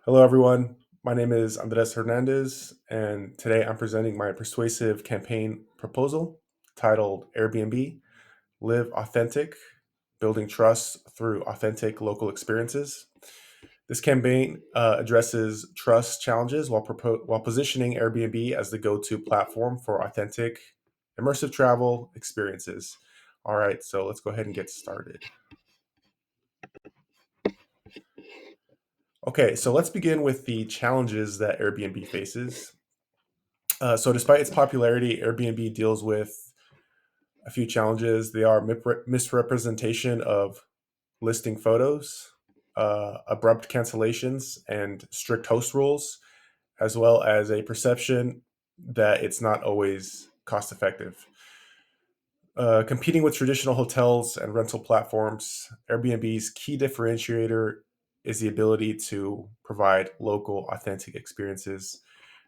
Hello, everyone. My name is Andres Hernandez, and today I'm presenting my persuasive campaign proposal titled Airbnb Live Authentic, Building Trust Through Authentic Local Experiences. This campaign addresses trust challenges while positioning Airbnb as the go to platform for authentic, immersive travel experiences. All right, so let's go ahead and get started. Okay, so let's begin with the challenges that Airbnb faces. So, despite its popularity, Airbnb deals with a few challenges. They are misrepresentation of listing photos, abrupt cancellations, and strict host rules, as well as a perception that it's not always cost effective. Competing with traditional hotels and rental platforms, Airbnb's key differentiator is the ability to provide local, authentic experiences.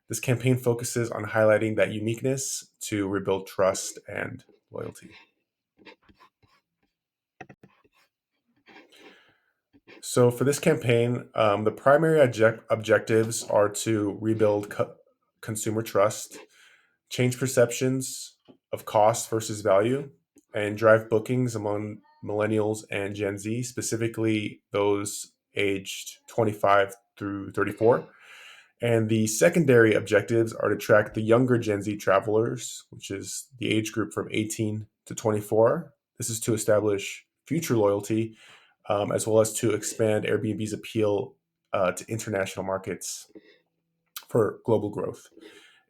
This campaign focuses on highlighting that uniqueness to rebuild trust and loyalty. So, for this campaign, the primary objectives are to rebuild consumer trust, change perceptions of cost versus value, and drive bookings among millennials and Gen Z, specifically those aged 25 through 34. And the secondary objectives are to track the younger Gen Z travelers, which is the age group from 18 to 24. This is to establish future loyalty, as well as to expand Airbnb's appeal to international markets for global growth.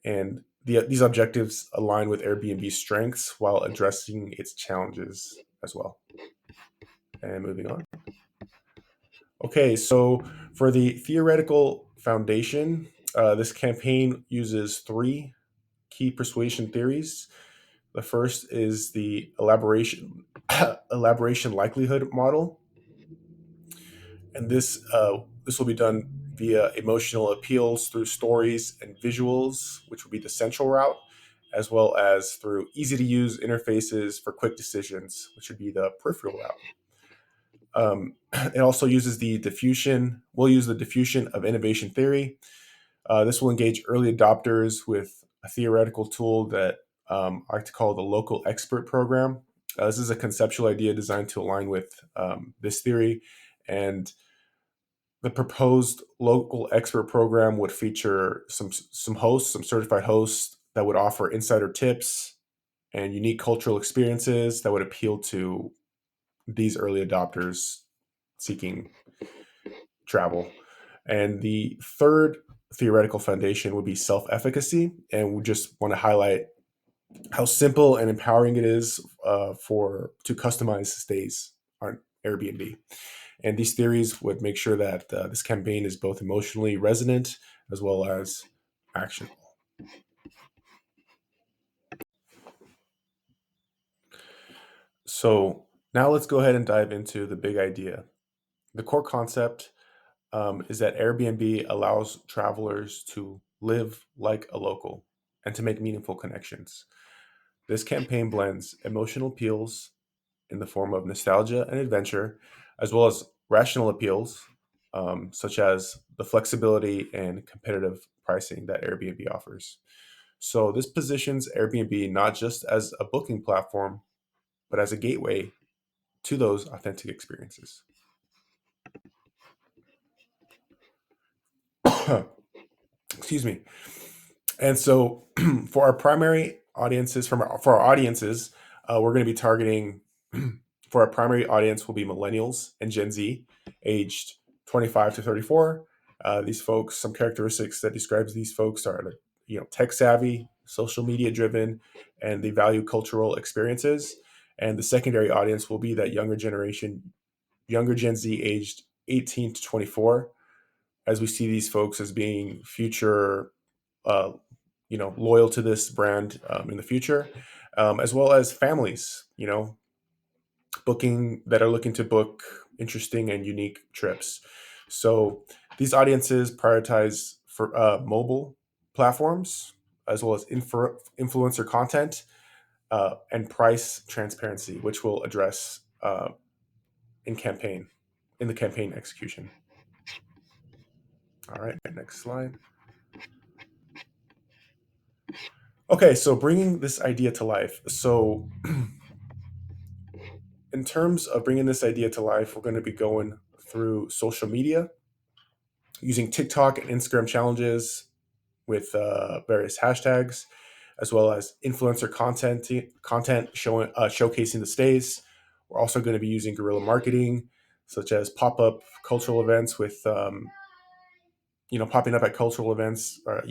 And these objectives align with Airbnb's strengths while addressing its challenges as well. And moving on. Okay, so for the theoretical foundation, this campaign uses three key persuasion theories. The first is the elaboration likelihood model, and this will be done via emotional appeals through stories and visuals, which will be the central route, as well as through easy to use interfaces for quick decisions, which would be the peripheral route. It also uses the diffusion. We'll use the diffusion of innovation theory. This will engage early adopters with a theoretical tool that I like to call the local expert program. This is a conceptual idea designed to align with this theory, and the proposed local expert program would feature some hosts, some certified hosts that would offer insider tips and unique cultural experiences that would appeal to these early adopters seeking travel. And the third theoretical foundation would be self efficacy. And we just want to highlight how simple and empowering it is for to customize stays on Airbnb. And these theories would make sure that this campaign is both emotionally resonant as well as actionable. So now let's go ahead and dive into the big idea. The core concept is that Airbnb allows travelers to live like a local and to make meaningful connections. This campaign blends emotional appeals in the form of nostalgia and adventure, as well as rational appeals, such as the flexibility and competitive pricing that Airbnb offers. So, this positions Airbnb not just as a booking platform, but as a gateway to those authentic experiences. Excuse me. And so, for our primary audiences, for our audiences, we're going to be targeting. For our primary audience, will be millennials and Gen Z, aged 25 to 34. These folks, some characteristics that describes these folks are, tech savvy, social media driven, and they value cultural experiences. And the secondary audience will be that younger generation, younger Gen Z, aged 18 to 24, as we see these folks as being future uh, loyal to this brand in the future, as well as families, booking that are looking to book interesting and unique trips. So these audiences prioritize for mobile platforms as well as influencer content and price transparency, which we'll address in campaign in the campaign execution. All right, next slide. Okay, so bringing this idea to life. So, in terms of bringing this idea to life, we're going to be going through social media using TikTok and Instagram challenges with various hashtags, as well as influencer content showcasing the stays. We're also going to be using guerrilla marketing, such as pop up cultural events with popping up at cultural events, or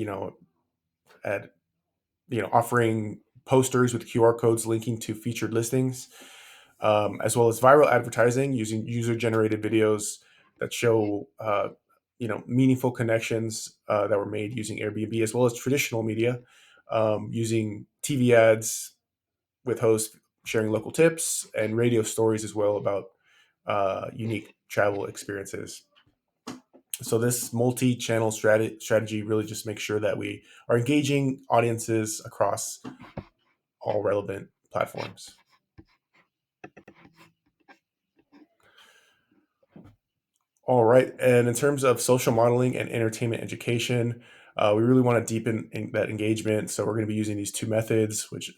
at offering posters with QR codes linking to featured listings, as well as viral advertising using user generated videos that show meaningful connections that were made using Airbnb, as well as traditional media using TV ads with hosts sharing local tips and radio stories as well about unique travel experiences. So this multi-channel strategy really just makes sure that we are engaging audiences across all relevant platforms. All right. And in terms of social modeling and entertainment education, we really want to deepen that engagement. So we're going to be using these two methods, which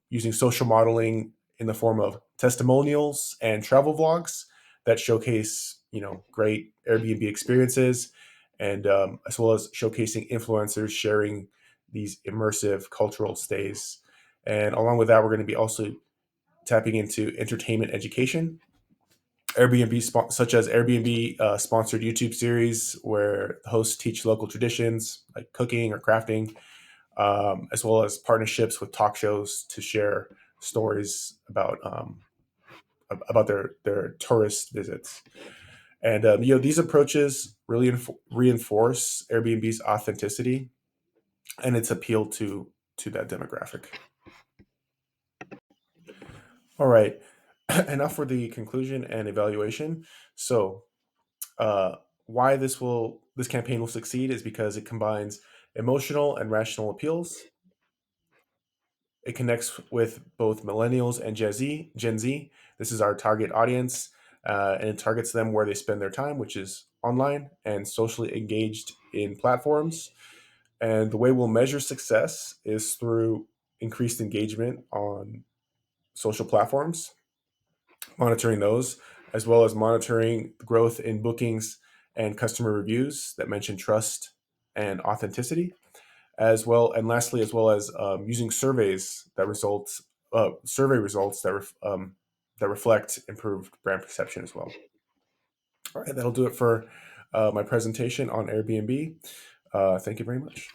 using social modeling in the form of testimonials and travel vlogs that showcase, great Airbnb experiences, and as well as showcasing influencers sharing these immersive cultural stays. And along with that, we're going to be also tapping into entertainment education such as Airbnb sponsored YouTube series where the hosts teach local traditions like cooking or crafting, as well as partnerships with talk shows to share stories about their tourist visits. And these approaches really reinforce Airbnb's authenticity and its appeal to that demographic. All right, and now for the conclusion and evaluation. So Uh, why this campaign will succeed is because it combines emotional and rational appeals. It connects with both millennials and Gen Z. Gen Z. This is our target audience, and it targets them where they spend their time, which is online and socially engaged in platforms. And the way we'll measure success is through increased engagement on social platforms, monitoring those, as well as monitoring growth in bookings and customer reviews that mention trust and authenticity, as well, and lastly, as well as using survey results that reflect improved brand perception as well. All right, that'll do it for my presentation on Airbnb. Thank you very much.